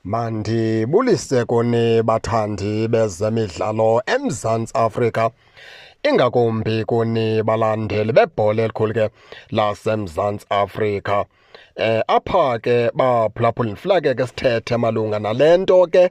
Mandibulise kuni bathandi bezemidlalo eMzantsi Afrika, ingakumbi kuni balandeli bebhola elikhulu ke laseMzantsi Afrika. Apha ke baphulaphula ndifuna ke sithethe malunga nale nto ke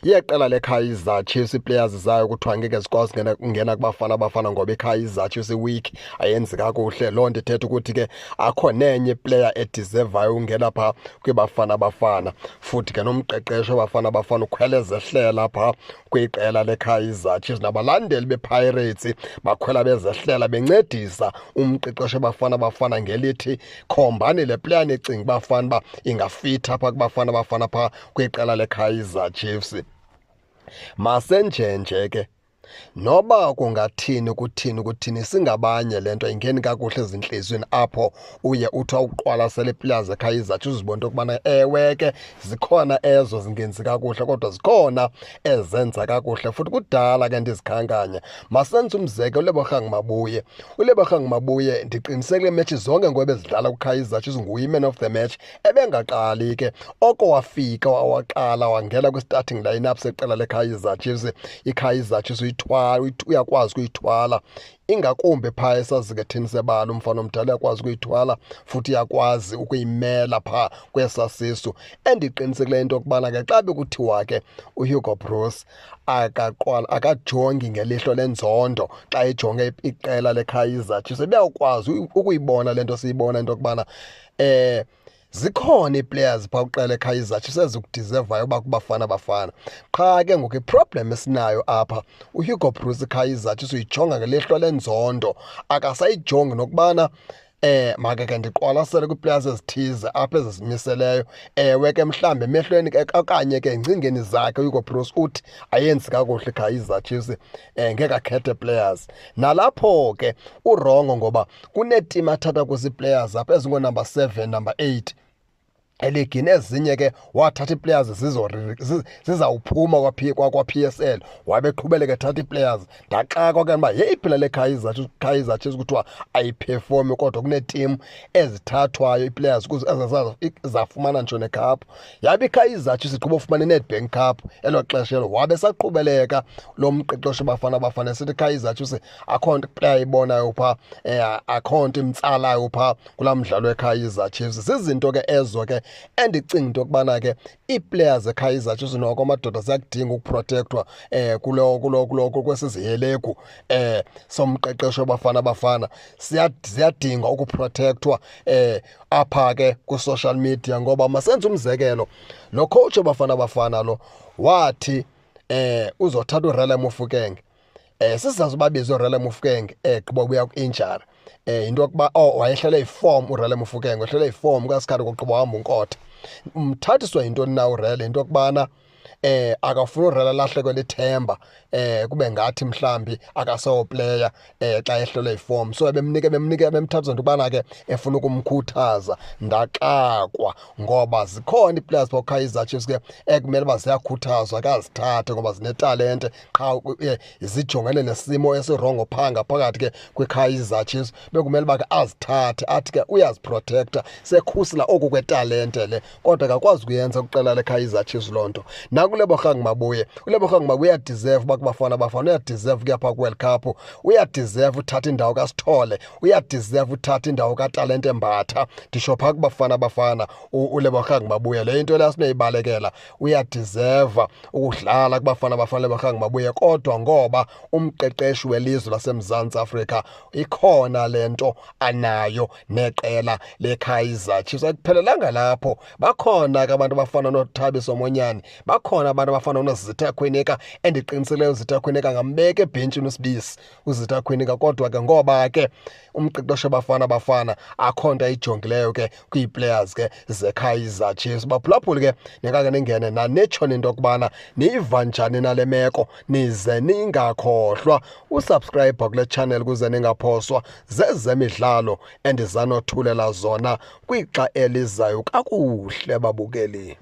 yeqela leKaizer Chiefs players zayo kuthiwa ngeke zikwazi ungena kubafana ngoba iKaizer Chiefs week ayenzi kakuhle. Loo nto ithetha ukuthi ke akho nenye iplayer edizevayo ungena phaa kwibafana futhi ke nomqeqesho wabafana ukhweleza ehlela phaa kwiqela leKaizer Chiefs, nabalandeli bePirates bakhwela bezehlela bencedisa umqeqesho wabafana ngelithi khombani le player nicinga bafana ba ingafitha phaa kubafana phaa kwiqela leKaizer Chiefs. Masenjenje ke noba kungathini kuthini singabanye le nto ingeni kakuhle ezintliziyweni apho uye uthi awuqwalasela iplayers eKaizer Chiefs uzibona into yokubana ewe ke zikhona ezo zingenzi kakuhle kodwa zikhona ezenza kakuhle futhi kudala ke ndizikhankanya. Masenze umzekelo uLebogang Mabuye ndiqinisekile iimetshi zonke ngoba ezidlala kwiKaizer Chiefs nguye man of the match, ebengaqali ke oko wafika waqala wangena kwi-starting lineup seqela leKaizer Chiefs. iKaizer Chiefs uyakwazi ukuyithwala ingakumbi phaa esazike thini sebala, umfana omdala uyakwazi ukuyithwala futhi uyakwazi ukuyimela phaa kwesasisu. Endiqinisekileyo into yokubana ke xa bekuthiwa ke uHugo Broos akajongi ngelihlo lenzondo xa ejonge iqela leKaizer Chiefs, ebeyakwazi ukuyibona le nto siyibona into yokubana zikhona ii-players phaa kwiqela leKaizer Chiefs ezikudizevayo uba kubafana. Qha ke ngoku iproblem esinayo apha, uHugo Broos iKaizer Chiefs uyijonga ngelihlo lenzondo, akasayijongi nokubana makeke ndiqwalasele kwiiplayers ezithize apha ezizimiseleyo. Ewe ke mhlawumbi emehlweni ke okanye ke engcingeni zakhe uHugo Broos uthi ayenzi kakuhle iKaizer Chiefs, ngeke akhethe players. Nalapho ke urongo ngoba kuneetim athatha kwezi players apha ezingoonumber 7, number 8 eligini. Ezinye ke wathatha ii-players zizawuphuma kwa-PSL wabeqhubeleka ethatha ii-players. Ndaxakwa ke uba yeyiphi le Kaizer Chiefs kuthiwa ayiphefombi kodwa kuneetim ezithathwayo ii-players zafumana ntsho nekhaphu. Yabe iKaizer Chiefs igqiba ufumana iNedbank Cup elo xesha elo, wabe saqhubeleka lo mqeqeshi bafana esithi iKaizer Chiefs akho nto iplayer ayibonayo phaa, akho nto imtsalayo phaa kulaa mdlalo weKaizer Chiefs. Zizinto ke ezo ke endicinga into yokubana ke ii-players eKaizer Chiefs noko amadoda ziyakudinga ukuprotekthwa kwesiziheleku somqeqesho bafana ziyadinga ukuprotekthwa apha ke kwi-social media. Ngoba masenze umzekelo, lo coach wabafana lo wathi uzothatha uRelem Mofokeng. Sizazi ubabiza uRelem Mofokeng gqiba ubuya ku-injury, into yokuba wayehlele iform uRelem Mofokeng, wayehlele iform kasikhathi kokuba wahamba unkotha. Mthathiswa yintoni na uRele? Into yokubana akafuna uRele lahlekwe lithemba, kube ngathi mhlambi akasoplayer xa ehlele iform. So bemthathiswa into yokubana ke efuna ukumkhuthaza. Ndaxakwa ngoba zikhona ii-players phaa kwiKaizer Chiefs ke ekumele uba ziyakhuthazwa akazithathe ngoba zinetalente, qha zijongene nesimo esirongo phaa ngaphakathi ke kwiKaizer Chiefs. Bekumele uba ke azithathe, athi ke uyaziprotektha, sekhusela oku kwetalente le, kodwa akakwazi ukuyenza kwiqela leKaizer Chiefs loo nto. ULebogang Mabuye uyadeserve uba kubafana uyadeserve ukuya phaa kwi-World Cup, uyadeserve uthatha indawo kaSithole, uyadeserve uthatha indawo kaTalente Mbatha. Ndisho phaa kubafana uLebogang Mabuye, le into leyo sinoyibalekela. Uyadeserve ukudlala kubafana uLebogang Mabuye, kodwa ngoba umqeqeshi welizwe laseMzantsi Afrika ikhona le nto anayo neqela leKaizer Chiefs. Akuphelelanga lapho, bakhona ke abantu abafana noThabiso Monyane, bakhona abantu abafana noZitha Khwineka. Endiqinisekileyo uZitha Khwineka ngambeka ebhentshini uSibisi uZitha Khwineka, kodwa ke ngoba ke umqeqesho bafana akho nto ayijongileyo ke kwii-players ke zeKaizer Chiefs. Baphulaphuli ke ningake ningene nanetshoni into yokubana niyiva njani nale meko, nize ningakhohlwa usubscribe kule channel kuze ningaphoswa zezemidlalo endizanothulela zona kwixa elizayo kakuhle babukeli.